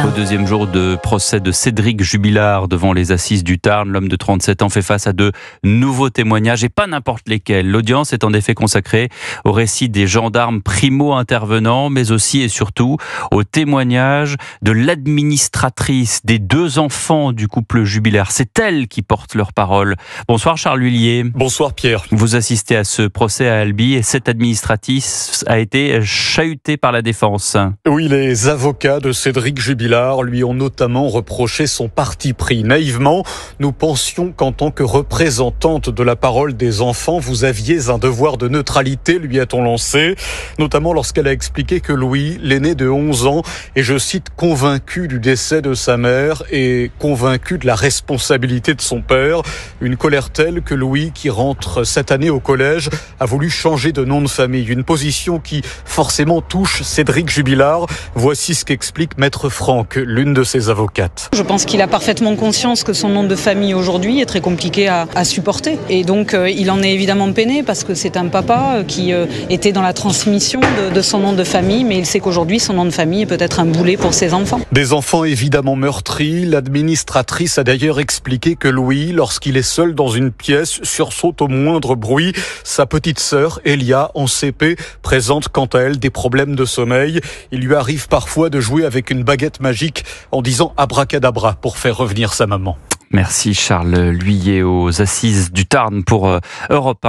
Au deuxième jour de procès de Cédric Jubilard devant les assises du Tarn, l'homme de 37 ans fait face à de nouveaux témoignages et pas n'importe lesquels. L'audience est en effet consacrée au récit des gendarmes primo-intervenants, mais aussi et surtout au témoignage de l'administratrice des deux enfants du couple Jubilard. C'est elle qui porte leur parole. Bonsoir Charles Huillier. Bonsoir Pierre. Vous assistez à ce procès à Albi et cette administratrice a été chahutée par la défense. Oui, les avocats de Cédric Jubilard lui ont notamment reproché son parti pris. Naïvement, nous pensions qu'en tant que représentante de la parole des enfants, vous aviez un devoir de neutralité, lui a-t-on lancé, notamment lorsqu'elle a expliqué que Louis, l'aîné de 11 ans, est, je cite, convaincu du décès de sa mère et convaincu de la responsabilité de son père. Une colère telle que Louis, qui rentre cette année au collège, a voulu changer de nom de famille. Une position qui forcément touche Cédric Jubilard. Voici ce qu'explique Maître Franck, l'une de ses avocates. Je pense qu'il a parfaitement conscience que son nom de famille aujourd'hui est très compliqué à supporter. Et donc il en est évidemment peiné parce que c'est un papa qui était dans la transmission de son nom de famille, mais il sait qu'aujourd'hui son nom de famille est peut-être un boulet pour ses enfants. Des enfants évidemment meurtris. L'administratrice a d'ailleurs expliqué que Louis, lorsqu'il est seul dans une pièce, sursaute au moindre bruit. Sa petite sœur, Elia, en CP, présente quant à elle des problèmes de sommeil. Il lui arrive parfois de jouer avec une baguette magique en disant abracadabra pour faire revenir sa maman. Merci Charles Huillier aux assises du Tarn pour Europe 1.